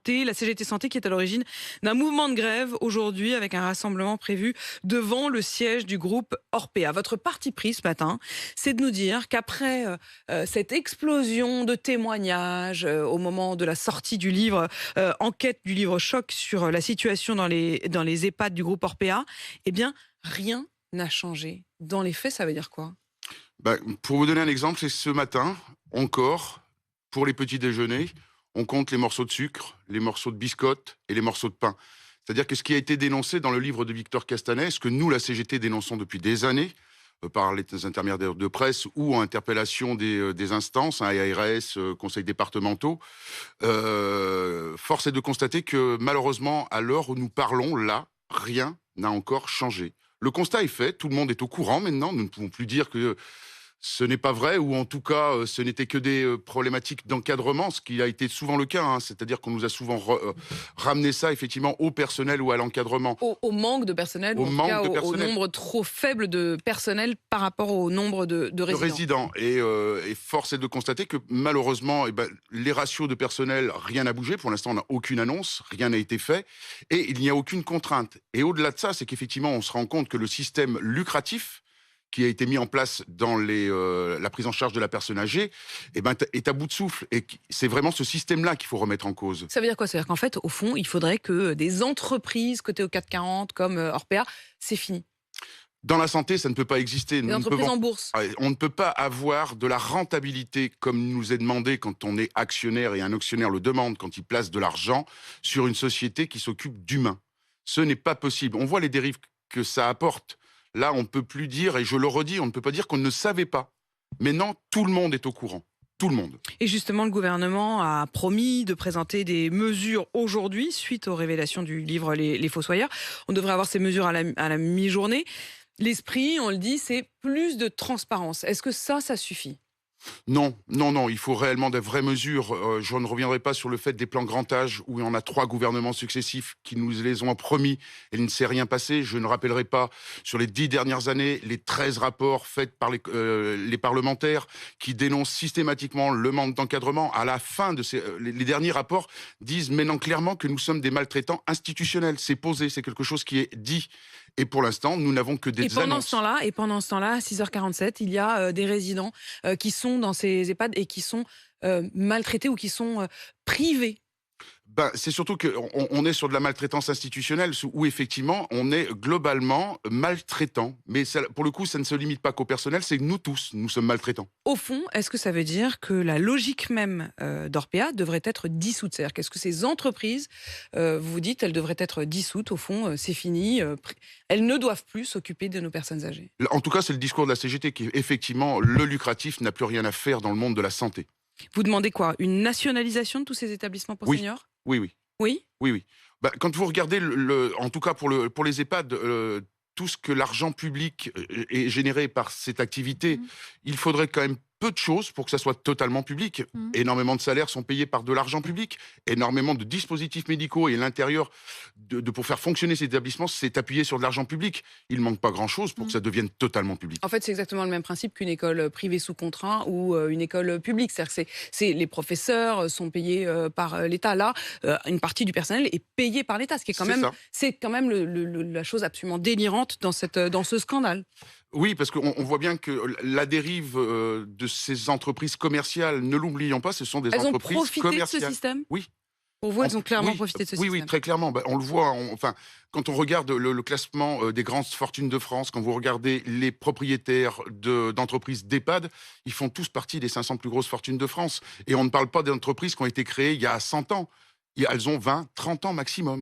Santé, la CGT Santé qui est à l'origine d'un mouvement de grève aujourd'hui avec un rassemblement prévu devant le siège du groupe Orpea. Votre parti pris ce matin, c'est de nous dire qu'après cette explosion de témoignages au moment de la sortie du livre enquête du livre Choc sur la situation dans les EHPAD du groupe Orpea, eh bien rien n'a changé. Dans les faits, ça veut dire quoi? Pour vous donner un exemple, c'est ce matin, encore, pour les petits déjeuners, on compte les morceaux de sucre, les morceaux de biscottes et les morceaux de pain. C'est-à-dire que ce qui a été dénoncé dans le livre de Victor Castanet, ce que nous, la CGT, dénonçons depuis des années, par les intermédiaires de presse ou en interpellation des instances, ARS, conseils départementaux, force est de constater que malheureusement, à l'heure où nous parlons, là, rien n'a encore changé. Le constat est fait, tout le monde est au courant maintenant, nous ne pouvons plus dire que ce n'est pas vrai, ou en tout cas, ce n'était que des problématiques d'encadrement, ce qui a été souvent le cas, hein. C'est-à-dire qu'on nous a souvent ramené ça, effectivement, au personnel ou à l'encadrement. Au manque de personnel, ou Au en tout cas manque de au personnel. nombre trop faible de personnel par rapport au nombre de De résidents. résidents. Et force est de constater que malheureusement, les ratios de personnel, rien n'a bougé. Pour l'instant, on n'a aucune annonce, rien n'a été fait. Et il n'y a aucune contrainte. Et au-delà de ça, c'est qu'effectivement, on se rend compte que le système lucratif qui a été mis en place dans la prise en charge de la personne âgée, est à bout de souffle. Et c'est vraiment ce système-là qu'il faut remettre en cause. Ça veut dire quoi? C'est-à-dire qu'en fait, au fond, il faudrait que des entreprises cotées au 440 comme Orpea, c'est fini. Dans la santé, ça ne peut pas exister. Des entreprises en bourse. On ne peut pas avoir de la rentabilité comme il nous est demandé quand on est actionnaire, et un actionnaire le demande quand il place de l'argent sur une société qui s'occupe d'humains. Ce n'est pas possible. On voit les dérives que ça apporte. Là, on ne peut plus dire, et je le redis, on ne peut pas dire qu'on ne savait pas. Maintenant, tout le monde est au courant. Tout le monde. Et justement, le gouvernement a promis de présenter des mesures aujourd'hui, suite aux révélations du livre Les Fossoyeurs. On devrait avoir ces mesures à la mi-journée. L'esprit, on le dit, c'est plus de transparence. Est-ce que ça suffit? Non, non, non, il faut réellement de vraies mesures. Je ne reviendrai pas sur le fait des plans grand âge où il y en a 3 gouvernements successifs qui nous les ont promis et il ne s'est rien passé. Je ne rappellerai pas sur les 10 dernières années les 13 rapports faits par les parlementaires qui dénoncent systématiquement le manque d'encadrement. À la fin de les derniers rapports disent maintenant clairement que nous sommes des maltraitants institutionnels. C'est posé, c'est quelque chose qui est dit. Et pour l'instant, nous n'avons que des annonces. Pendant ce temps-là, à 6h47, il y a des résidents qui sont dans ces EHPAD et qui sont maltraités ou qui sont privés. C'est surtout qu'on est sur de la maltraitance institutionnelle où effectivement on est globalement maltraitant. Mais ça, pour le coup, ça ne se limite pas qu'au personnel, c'est que nous tous, nous sommes maltraitants. Au fond, est-ce que ça veut dire que la logique même d'Orpea devrait être dissoute? C'est-à-dire qu'est-ce que ces entreprises, vous vous dites, elles devraient être dissoutes, au fond, c'est fini, elles ne doivent plus s'occuper de nos personnes âgées? En tout cas, c'est le discours de la CGT qui, effectivement, le lucratif n'a plus rien à faire dans le monde de la santé. Vous demandez quoi? Une nationalisation de tous ces établissements pour Oui, seniors? oui, oui. Oui? Oui, oui. Quand vous regardez, en tout cas pour les EHPAD, tout ce que l'argent public est généré par cette activité, Mmh. il faudrait quand même peu de choses pour que ça soit totalement public. Mmh. Énormément de salaires sont payés par de l'argent public. Énormément de dispositifs médicaux et l'intérieur pour faire fonctionner ces établissements, c'est appuyé sur de l'argent public. Il manque pas grand-chose pour que ça devienne totalement public. En fait, c'est exactement le même principe qu'une école privée sous contrat ou une école publique. C'est-à-dire que les professeurs sont payés par l'État. Là, une partie du personnel est payé par l'État, ce qui est quand C'est même, ça. c'est quand même la chose absolument délirante dans ce scandale. Oui, parce qu'on voit bien que la dérive de ces entreprises commerciales, ne l'oublions pas, ce sont des Elles ont entreprises profité de ce commerciales. système? Oui. Pour vous, elles ont clairement Oui, profité de ce oui, système. oui, très clairement. On le voit, enfin, quand on regarde le classement des grandes fortunes de France, quand vous regardez les propriétaires d'entreprises d'EHPAD, ils font tous partie des 500 plus grosses fortunes de France. Et on ne parle pas d'entreprises qui ont été créées il y a 100 ans. Elles ont 20, 30 ans maximum.